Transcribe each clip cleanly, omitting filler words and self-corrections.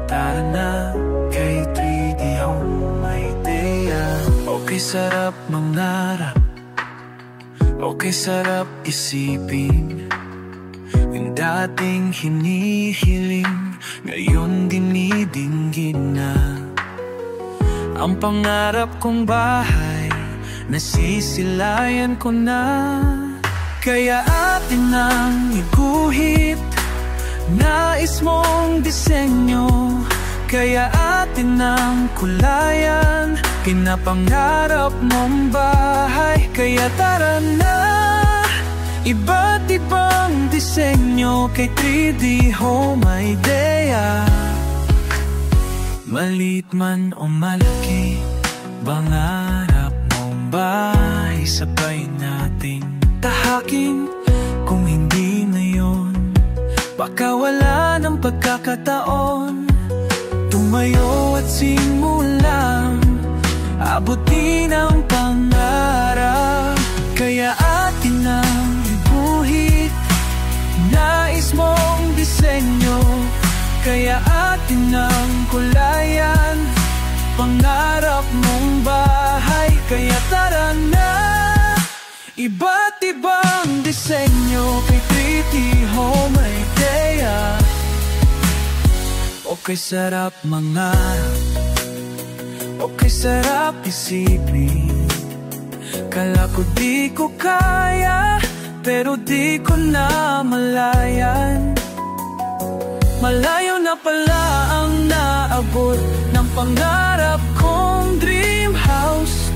Tara na, kay 3D Home Idea. Okay, sarap mangarap, okay, sarap isipin. Yung dating hinihiling, ngayon dinidinggin na. Ang pangarap kong bahay, nasisilayan ko na. Kaya atin ang iguhit, nais mong disenyo. Kaya atin ang kulayan, pinapangarap mong bahay. Kaya tara na, iba't ibang disenyo kay 3D Home Idea. Malit man o malaki, pangarap mong bahay, sabay nating tahakin. Kung hindi ngayon, baka wala ng pagkakataon. Tumayo at simulang abutin ang pangarap. Kaya atin ang ibuhit, nais mong disenyo. Kaya atin ang kulayan, pangarap mong bahay. Kaya tara na, iba't ibang disenyo kay 3D Home Idea. Okay, sarap mangarap, okay, sarap isipin. Kala ko di ko kaya, pero di ko na malayan. Malayo na pala ang naabot ng pangarap kong dream house.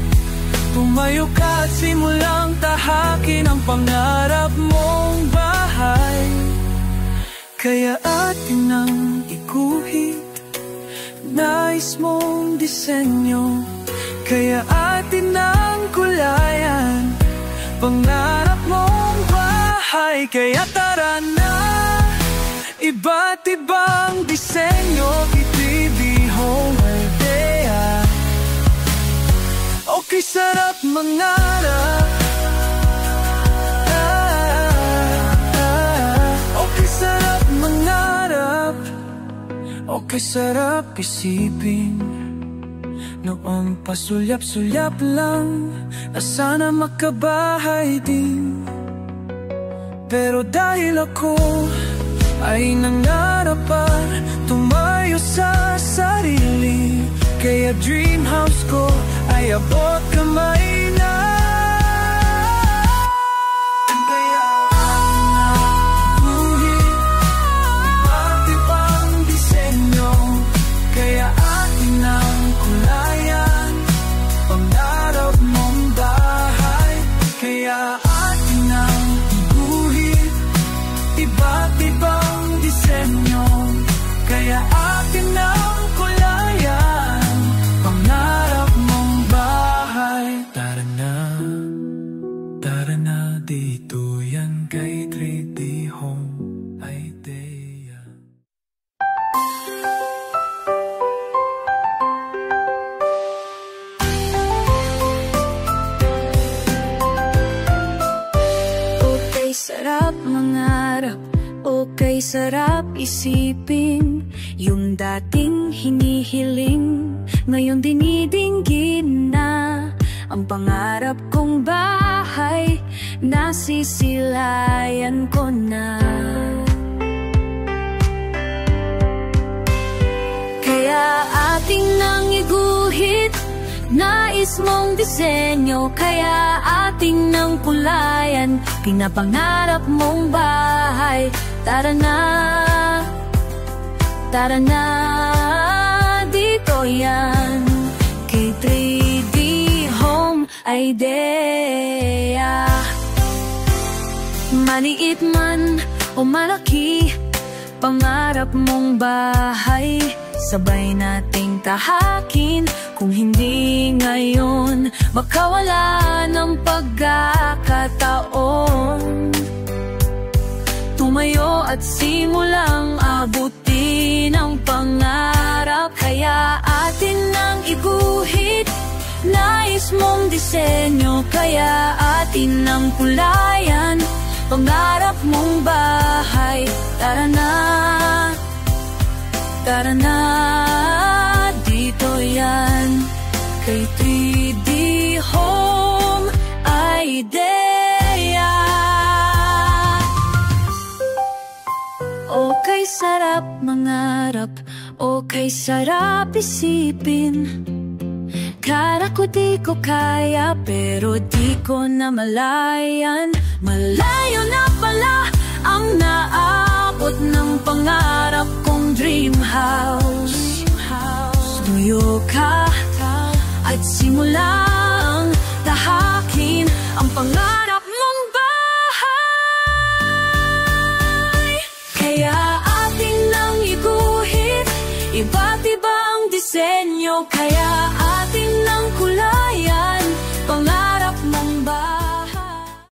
Tumayo ka at simulang tahakin ang pangarap mong bahay. Kaya atin ang iguhit, nais mong disenyo. Kaya atin ang kulayan, pangarap mong bahay. Kaya tara na, iba't ibang disenyo kay 3D Home Idea. Okay, sarap mangarap, okay, sarap mangarap, okay, sarap isipin. Noong pasulyap-sulyap lang, na sana makabahay din. Pero dahil ako ay nangarapan, tumayo sa sarili. Kaya dream house ko ay abot kamay na. Kaya sarap mangarap, okay sarap isipin. Yung dating hinihiling, ngayon dinidinggin na. Ang pangarap kong bahay, nasisilayan ko na. Kaya ating nang iguhit, nais mong disenyo. Kaya ating nang kulayan, pinapangarap mong bahay. Tara na, dito yan, kay 3D Home Idea. Maliit man o malaki, pangarap mong bahay, sabay nating tahakin. Kung hindi ngayon, baka wala ng pagkakataon. Tumayo at simulang abutin ang pangarap. Kaya atin nang iguhit, nais mong disenyo. Kaya atin nang kulayan, pangarap mong bahay. Tara na, dito yan, kay 3D Home Idea. Okay sarap mangarap, okay sarap isipin. Kala ko di ko kaya, pero di ko na malayan. Malayo na pala ang naabot ng pangarap kong dream house. Tuyo ka at simulang tahakin ang pangarap